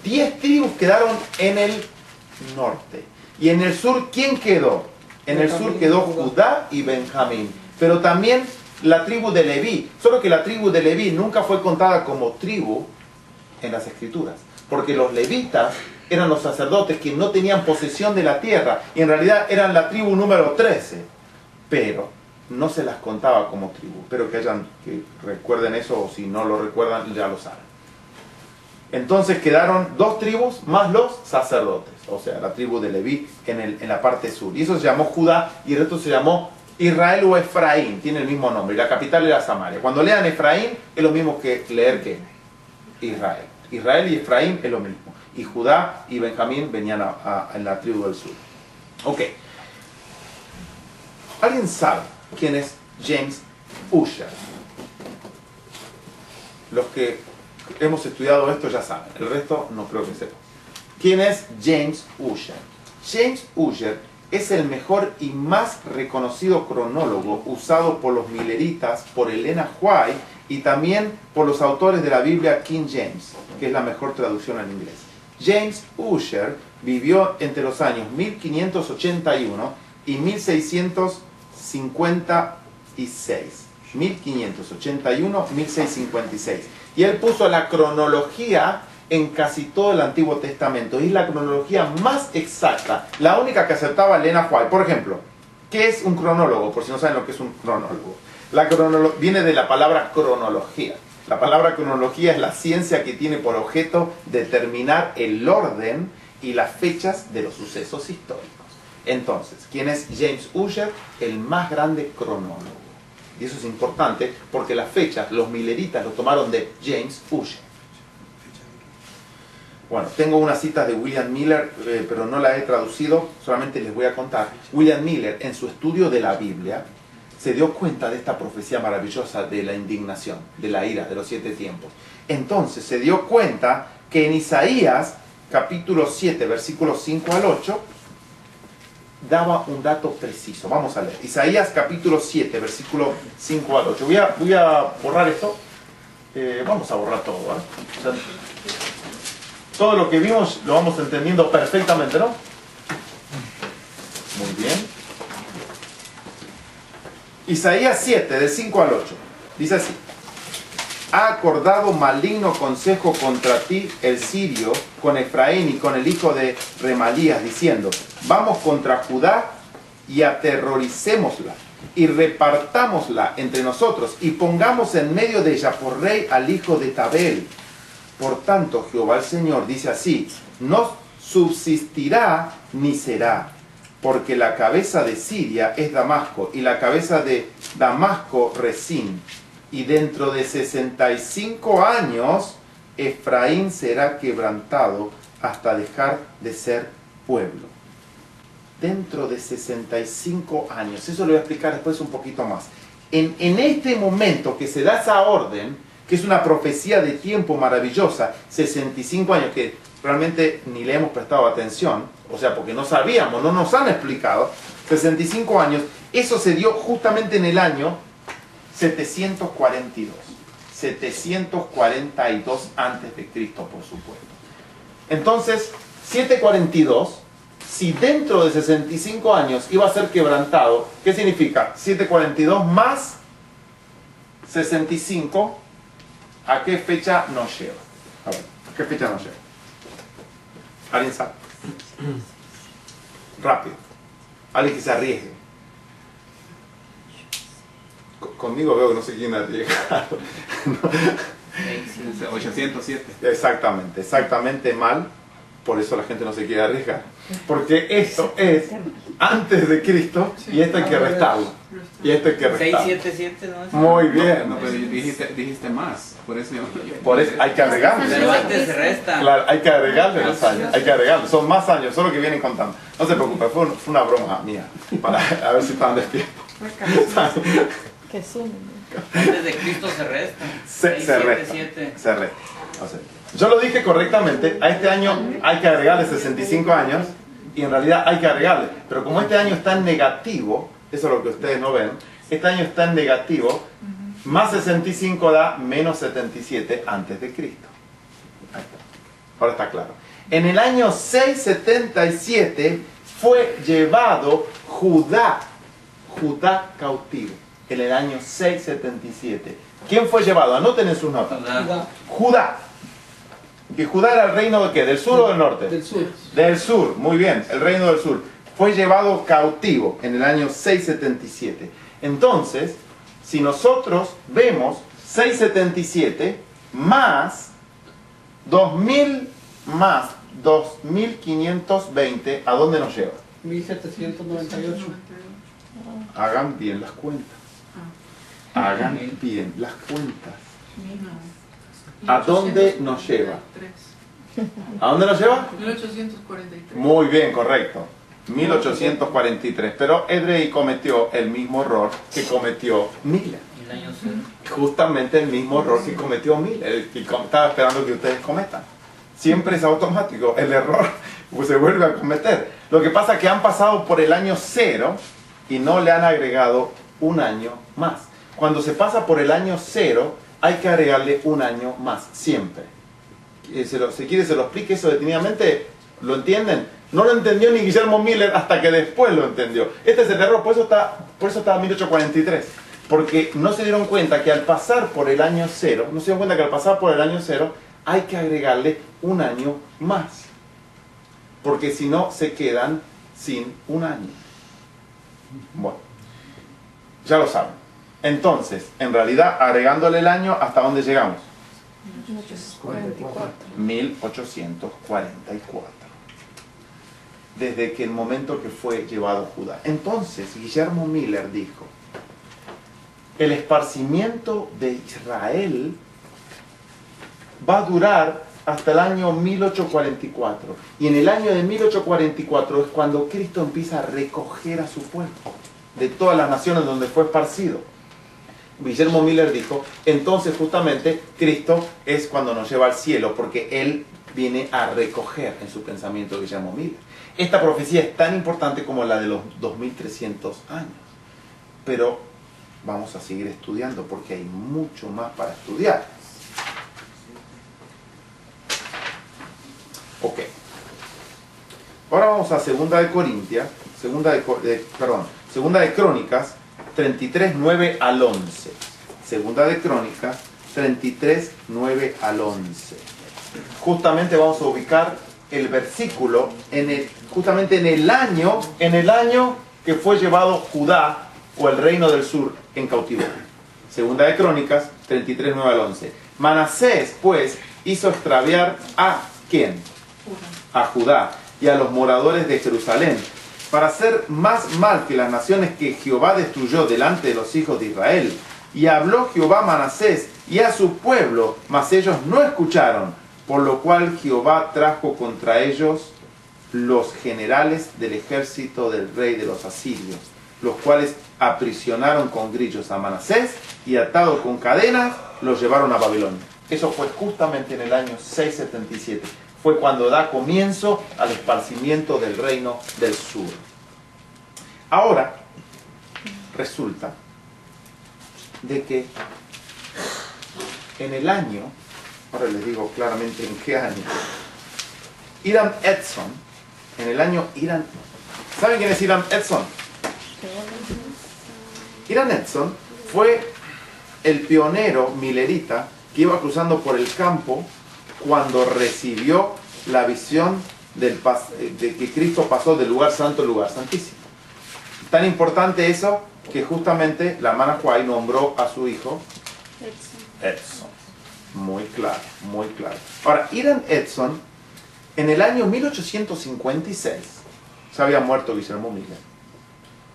10 tribus quedaron en el norte. Y en el sur, ¿quién quedó? En el sur quedó Judá y Benjamín. Pero también la tribu de Leví. Solo que la tribu de Leví nunca fue contada como tribu en las escrituras. Porque los levitas eran los sacerdotes que no tenían posesión de la tierra. Y en realidad eran la tribu número 13. Pero no se las contaba como tribu. Pero que recuerden eso, o si no lo recuerdan, ya lo saben. Entonces quedaron 2 tribus más los sacerdotes. O sea, la tribu de Leví en la parte sur. Y eso se llamó Judá y el resto se llamó Israel o Efraín. Tiene el mismo nombre. Y la capital era Samaria. Cuando lean Efraín es lo mismo que leer que Israel. Israel y Efraín es lo mismo. Y Judá y Benjamín venían en la tribu del sur. Ok. ¿Alguien sabe quién es James Ussher? Los que hemos estudiado esto ya saben. El resto no creo que sepan. ¿Quién es James Ussher? James Ussher es el mejor y más reconocido cronólogo usado por los milleritas, por Elena White y también por los autores de la Biblia King James, que es la mejor traducción al inglés. James Ussher vivió entre los años 1581 y 1656. 1581-1656. Y él puso la cronología en casi todo el Antiguo Testamento. Y es la cronología más exacta. La única que aceptaba Elena White. Por ejemplo, ¿qué es un cronólogo? Por si no saben lo que es un cronólogo. Viene de la palabra cronología. La palabra cronología es la ciencia que tiene por objeto determinar el orden y las fechas de los sucesos históricos. Entonces, ¿quién es James Ussher? El más grande cronólogo. Y eso es importante porque las fechas, los milleritas lo tomaron de James Ussher. Bueno, tengo unas citas de William Miller, pero no las he traducido, solamente les voy a contar. William Miller, en su estudio de la Biblia, se dio cuenta de esta profecía maravillosa de la indignación, de la ira, de los 7 tiempos. Entonces se dio cuenta que en Isaías, capítulo 7, versículos 5 al 8, daba un dato preciso. Vamos a leer. Isaías capítulo 7, versículo 5 al 8. Voy a borrar esto. Vamos a borrar todo, ¿vale? O sea, todo lo que vimos lo vamos entendiendo perfectamente, ¿no? Muy bien. Isaías 7, de 5 al 8. Dice así. Ha acordado maligno consejo contra ti el sirio con Efraín y con el hijo de Remalías, diciendo: vamos contra Judá y aterroricémosla y repartámosla entre nosotros y pongamos en medio de ella por rey al hijo de Tabel. Por tanto, Jehová el Señor dice así: no subsistirá ni será, porque la cabeza de Siria es Damasco y la cabeza de Damasco Resín. Y dentro de 65 años, Efraín será quebrantado hasta dejar de ser pueblo. Dentro de 65 años. Eso lo voy a explicar después un poquito más. En este momento que se da esa orden, que es una profecía de tiempo maravillosa, 65 años, que realmente ni le hemos prestado atención, o sea, porque no sabíamos, no nos han explicado, 65 años, eso se dio justamente en el año 742. 742 antes de Cristo, por supuesto. Entonces, 742, si dentro de 65 años iba a ser quebrantado, ¿qué significa? 742 más 65, ¿a qué fecha nos lleva? A ver, ¿a qué fecha nos lleva? ¿Alguien sabe? Rápido. Alguien que se arriesgue. Conmigo veo que no sé quién arriesga. 807. Exactamente mal. Por eso la gente no se quiere arriesgar. Porque esto es antes de Cristo y esto hay que restarlo. Y esto hay que restarlo. 677, ¿no? Muy bien. No, pero dijiste más. Por eso yo... Por eso hay que agregarle. Pero antes se resta. Claro, hay que agregarle los años. Hay que agregarle. Son más años, solo que vienen contando. No se preocupe, fue una broma mía. Para a ver si están despiertos. Que sí. Antes de Cristo se resta. Se resta. Se resta. O sea, yo lo dije correctamente. A este año hay que agregarle 65 años. Y en realidad hay que agregarle. Pero como este año está en negativo, eso es lo que ustedes no ven. Este año está en negativo. Más 65 da menos 77 antes de Cristo. Ahí está. Ahora está claro. En el año 677 fue llevado Judá cautivo. En el año 677. ¿Quién fue llevado? Anoten en sus notas. Judá. ¿Y Judá era el reino de qué? ¿Del sur o del norte? Del sur. Del sur, muy bien, el reino del sur. Fue llevado cautivo en el año 677. Entonces, si nosotros vemos 677 más 2000 más 2520, ¿a dónde nos lleva? 1798. Hagan bien las cuentas. Hagan bien las cuentas. ¿A dónde nos lleva? ¿A dónde nos lleva? 1843. Muy bien, correcto. 1843. Pero Edrei cometió el mismo error que cometió Miller. El año cero. Justamente el mismo error que cometió Miller, el que estaba esperando que ustedes cometan. Siempre es automático, el error pues se vuelve a cometer. Lo que pasa es que han pasado por el año 0 y no le han agregado un año más. Cuando se pasa por el año 0, hay que agregarle un año más, siempre. Si quiere se lo explique eso detenidamente, ¿lo entienden? No lo entendió ni Guillermo Miller hasta que después lo entendió. Este es el error, por eso está 1843. Porque no se dieron cuenta que al pasar por el año 0, no se dieron cuenta que al pasar por el año 0, hay que agregarle un año más. Porque si no, se quedan sin un año. Bueno, ya lo saben. Entonces, en realidad, agregándole el año, ¿hasta dónde llegamos? 1844. Desde que el momento que fue llevado Judá. Entonces, Guillermo Miller dijo, el esparcimiento de Israel va a durar hasta el año 1844. Y en el año de 1844 es cuando Cristo empieza a recoger a su pueblo de todas las naciones donde fue esparcido. Guillermo Miller dijo, entonces justamente Cristo es cuando nos lleva al cielo, porque Él viene a recoger en su pensamiento Guillermo Miller. Esta profecía es tan importante como la de los 2300 años. Pero vamos a seguir estudiando porque hay mucho más para estudiar. Ok. Ahora vamos a Segunda de Crónicas 33, 9 al 11. Segunda de Crónicas 33, 9 al 11. Justamente vamos a ubicar el versículo justamente en el año que fue llevado Judá o el reino del sur en cautiverio. Segunda de Crónicas 33, 9 al 11. Manasés, pues, hizo extraviar a ¿quién? A Judá y a los moradores de Jerusalén, para hacer más mal que las naciones que Jehová destruyó delante de los hijos de Israel. Y habló Jehová a Manasés y a su pueblo, mas ellos no escucharon, por lo cual Jehová trajo contra ellos los generales del ejército del rey de los asirios, los cuales aprisionaron con grillos a Manasés y atado con cadenas, los llevaron a Babilonia. Eso fue justamente en el año 677. Fue cuando da comienzo al esparcimiento del reino del sur. Ahora, resulta de que en el año, ahora les digo claramente en qué año, Hiram Edson, en el año Hiram, ¿saben quién es Hiram Edson? Hiram Edson fue el pionero milerita que iba cruzando por el campo cuando recibió la visión de que Cristo pasó del lugar santo al lugar santísimo. Tan importante eso que justamente la hermana Huay nombró a su hijo Edson. Muy claro, muy claro. Ahora, Hiram Edson, en el año 1856, se había muerto Guillermo Miller.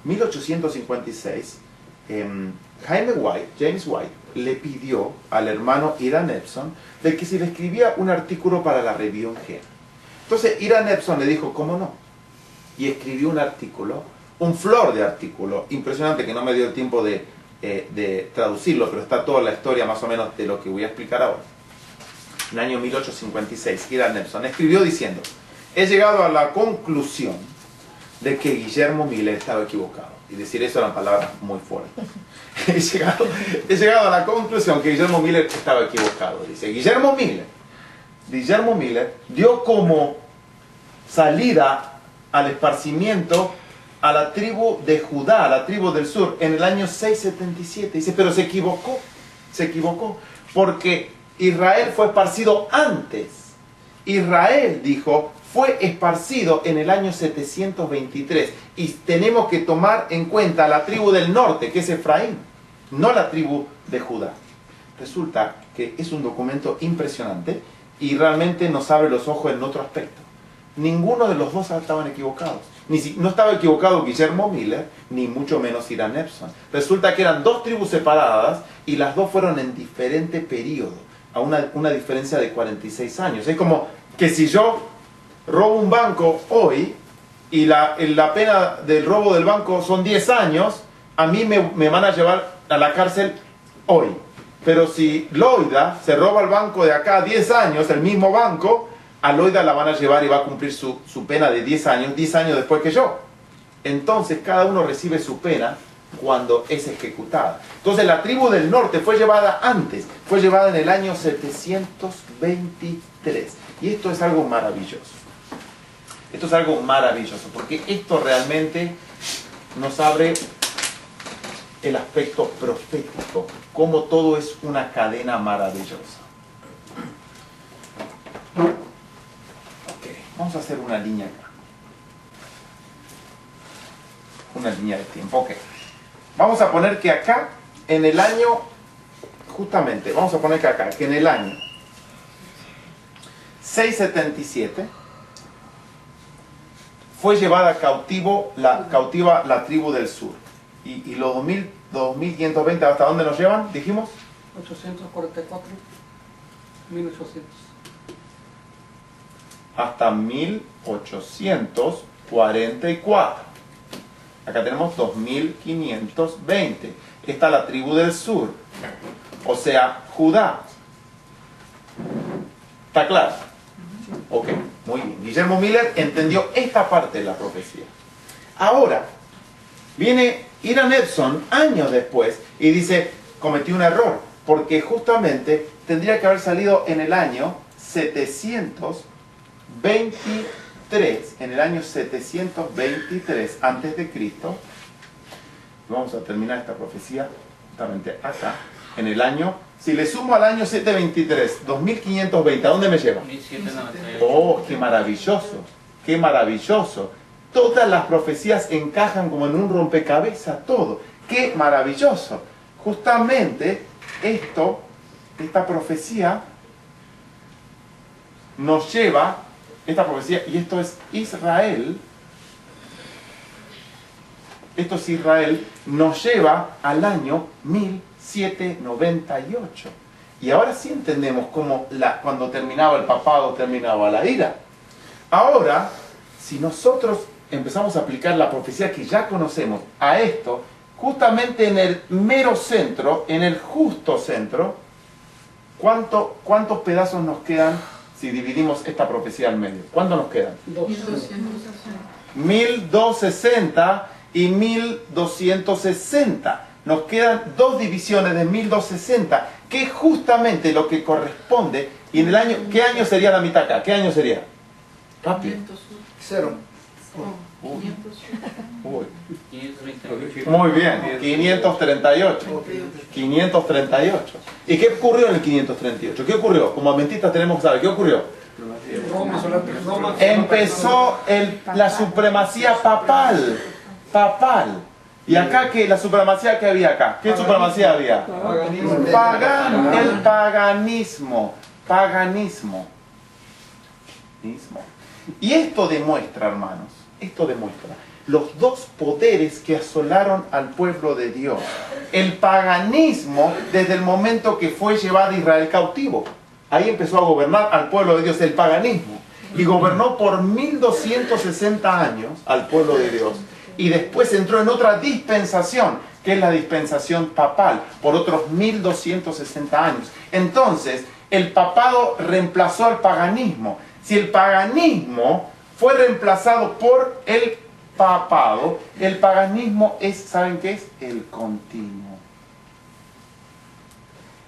1856, James White le pidió al hermano Hiram Edson de que se le escribía un artículo para la Review G. Entonces Hiram Edson le dijo, ¿cómo no? Y escribió un artículo, un flor de artículo, impresionante, que no me dio el tiempo de traducirlo, pero está toda la historia más o menos de lo que voy a explicar ahora. En el año 1856, Hiram Edson escribió diciendo, he llegado a la conclusión de que Guillermo Miller estaba equivocado. Y decir eso eran palabras muy fuertes. He llegado a la conclusión que Guillermo Miller estaba equivocado. Dice, Guillermo Miller Guillermo Miller dio como salida al esparcimiento a la tribu de Judá, a la tribu del sur, en el año 677. Dice, pero se equivocó, porque Israel fue esparcido antes. Israel, dijo, fue esparcido en el año 723. Y tenemos que tomar en cuenta la tribu del norte, que es Efraín, no la tribu de Judá. Resulta que es un documento impresionante y realmente nos abre los ojos en otro aspecto. Ninguno de los dos estaban equivocados. No estaba equivocado Guillermo Miller, ni mucho menos Hiram Epson. Resulta que eran dos tribus separadas y las dos fueron en diferente periodo, a una diferencia de 46 años. Es como que si yo robo un banco hoy y la pena del robo del banco son 10 años, a mí me van a llevar a la cárcel hoy. Pero si Loida se roba el banco de acá 10 años, el mismo banco, a Loida la van a llevar y va a cumplir su pena de 10 años después que yo. Entonces cada uno recibe su pena cuando es ejecutada. Entonces la tribu del norte fue llevada antes, fue llevada en el año 723. Y esto es algo maravilloso. Esto es algo maravilloso, porque esto realmente nos abre el aspecto profético, como todo es una cadena maravillosa. Vamos a hacer una línea acá. Una línea de tiempo. Ok. Vamos a poner que acá, en el año, justamente, vamos a poner que acá, que en el año 677, fue llevada cautiva la tribu del sur. Y los 2520, ¿hasta dónde nos llevan? Dijimos. 844, 1800. Hasta 1844. Acá tenemos 2520. Esta es la tribu del sur, o sea, Judá. ¿Está claro? Ok, muy bien. Guillermo Miller entendió esta parte de la profecía. Ahora, viene Hiram Epson años después y dice, cometí un error, porque justamente tendría que haber salido en el año 723, en el año 723 antes de Cristo. Vamos a terminar esta profecía justamente acá, en el año, si le sumo al año 723, 2520, ¿a dónde me lleva? 1798. Oh, qué maravilloso, qué maravilloso. Todas las profecías encajan como en un rompecabezas, todo. ¡Qué maravilloso! Justamente esta profecía nos lleva, esta profecía, y esto es Israel, nos lleva al año 1798. Y ahora sí entendemos cómo cuando terminaba el papado terminaba la ira. Ahora, si nosotros empezamos a aplicar la profecía que ya conocemos a esto, justamente en el mero centro, en el justo centro, ¿cuántos pedazos nos quedan si dividimos esta profecía al medio? ¿Cuántos nos quedan? 1260 y 1260. Nos quedan dos divisiones de 1260, que es justamente lo que corresponde. Y en el año, ¿qué año sería la mitad acá? ¿Qué año sería? Rápido. 0. Uy. 538. Muy bien, 538. 538. ¿Y qué ocurrió en el 538? ¿Qué ocurrió? Como adventistas tenemos que saber, ¿qué ocurrió? Roma. Empezó la supremacía papal. ¿Y acá qué? La supremacía que había acá. ¿Qué supremacía había? El paganismo. Y esto demuestra, hermanos, los dos poderes que asolaron al pueblo de Dios. El paganismo desde el momento que fue llevado Israel cautivo. Ahí empezó a gobernar al pueblo de Dios, el paganismo. Y gobernó por 1260 años al pueblo de Dios. Y después entró en otra dispensación, que es la dispensación papal, por otros 1260 años. Entonces, el papado reemplazó al paganismo. Si el paganismo fue reemplazado por el papado, el paganismo es, ¿saben qué es? El continuo.